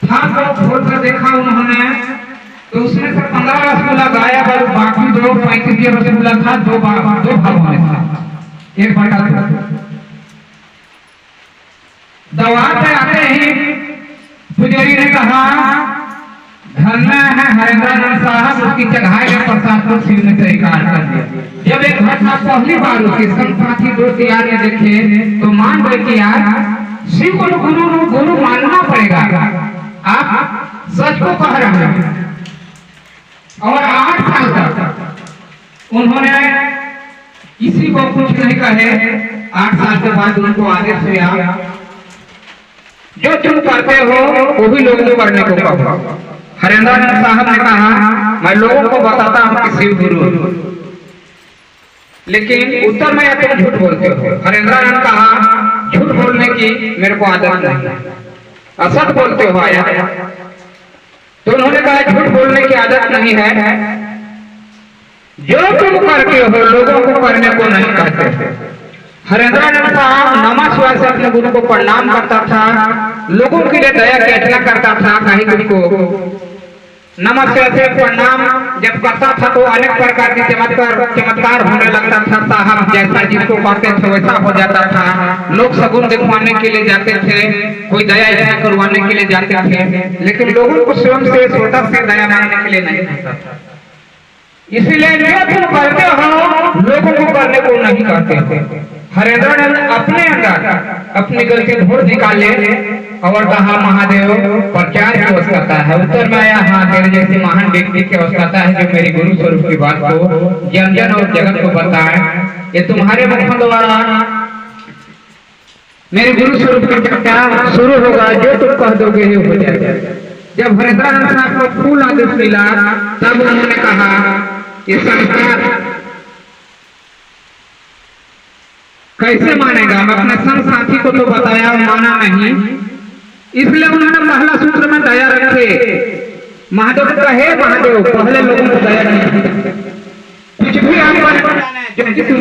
तो खोल कर देखा उन्होंने तो उसमें से 15 रसगुल्ला गायब और बाकी 2 35 रसगुल्ला था। 2 भागों में था, एक बटा था। द्वार पे आते ही पुजारी ने कहा धन्य है हरेंद्रानंद साहब, उसकी चढ़ाए गए प्रसाद को शिव ने स्वीकार कर दिया। जब एक घटना पहली बार उसके संग साथी दोस्त यार ने देखे तो मान गए कि यार शिव को गुरु मानना पड़ेगा, आप सच को कह रहे हैं। और 8 साल तक उन्होंने किसी को कुछ नहीं कहे। 8 साल के बाद उनको आदेश हुआ जो तुम करते हो वो भी लोगों को करने को कहो। हरेंद्रानंद साहब ने कहा मैं लोगों को बताता हूँ कि शिव गुरु हूँ, लेकिन उत्तर में तुम झूठ बोलते हो। हरेंद्रानंद कहा झूठ बोलने की मेरे को आदत नहीं है, असत बोलते हो आया। तो उन्होंने कहा झूठ बोलने की आदत नहीं है, जो तुम करते हो लोगों को करने को नहीं कहते। हरेंद्रानंद साहब नमः शिवाय से अपने गुरु को प्रणाम करता था, लोगों के लिए दया की याचना करता था। कहीं गुरु को नमः शिवाय से प्रणाम जब करता था तो अनेक प्रकार के चमत्कार होने लगता था। साहब जैसा जिसको पाते थे वैसा हो जाता था। लोग सगुन दिखवाने के लिए जाते थे, कोई दया याचना करवाने के लिए जाते थे, लेकिन लोगों को स्वयं से स्वतः से दया मांगने के लिए नहीं होता था। इसीलिए जो तुम करते हो लोगों को करने को नहीं कहते। हरेंद्रानंद अपने अंदर अपनी गलती ढूंढ निकाले और कहा महादेव प्रचार की आवश्यकता है। उत्तर में आया हाँ तेरे जैसे महान व्यक्ति की आवश्यकता है जो मेरी गुरु स्वरूप की बात को जन जन और जगत को बताए। ये तुम्हारे मुखों द्वारा मेरे गुरु स्वरूप की चर्चा शुरू होगा, जो तुम कह दोगे ही हो जाएगा। जब हरेंद्रानंद साहब को फूल आदेश मिला तब उन्होंने कहा ये संस्कार कैसे मानेगा, मैं अपने संग साथी को तो बताया माना नहीं। इसलिए उन्होंने पहला सूत्र में दया रखे। महादेव कहे महादेव पहले लोगों को दया नहीं, कुछ भी आप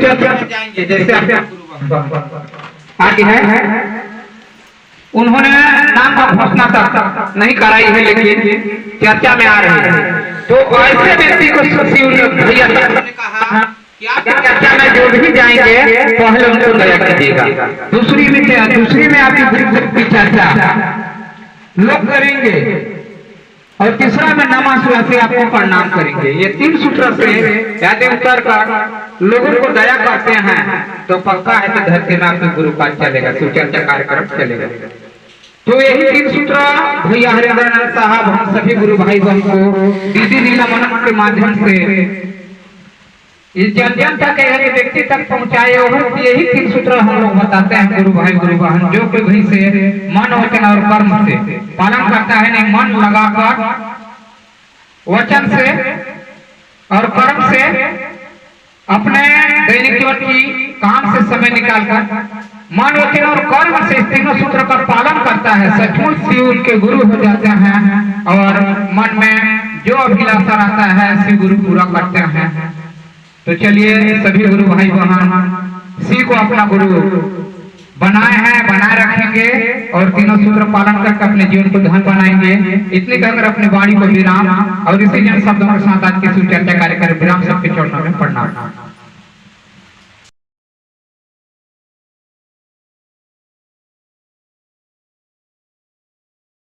जो जाएंगे जैसे आगे है। उन्होंने नाम का घोषणा तक नहीं कराई है, लेकिन चर्चा में आ रही है। तो ऐसे व्यक्ति को भैया ने कहा चर्चा में जो भी जाएंगे पहले उनको दया कीजिएगा। दूसरी में आपकी चर्चा लोग करेंगे और तीसरा में नमः शिवाय से आपको प्रणाम करेंगे। ये 3 सूत्र से यदि उतर कर लोगों को दया करते हैं तो पक्का है कि धरती में आपके गुरु का चलेगा, सुचर्चा कार्यक्रम चलेगा। तो यही 3 सूत्र भैया हरेंद्रानंद साहब हम सभी गुरु भाई बहन को दीदी नीला मनन के माध्यम से इस जन जन तक एक व्यक्ति तक पहुंचाए। और यही 3 सूत्र हम लोग बताते हैं गुरु भाई गुरु बहन, जो कोई से मन वचन और कर्म से पालन करता है, नहीं मन लगाकर वचन से और कर्म से अपने दैनिक जीवन की काम से समय निकालकर मन वचन और कर्म से 3 सूत्र का पालन करता है, सचमुच शिव उनके गुरु हो जाते हैं और मन में जो अभिलाषा रहता है शिव गुरु पूरा करते हैं। तो चलिए सभी गुरु भाई बहन शिव को अपना गुरु बनाए हैं, बनाए रखेंगे और 3 सूत्र पालन करके अपने जीवन को धन बनाएंगे। इतनी कहकर अपनी वाणी को विराम और इसी जन शब्दों के साथ आज के सुचर्चा कार्यक्रम विराम सबके चरणों में प्रणाम।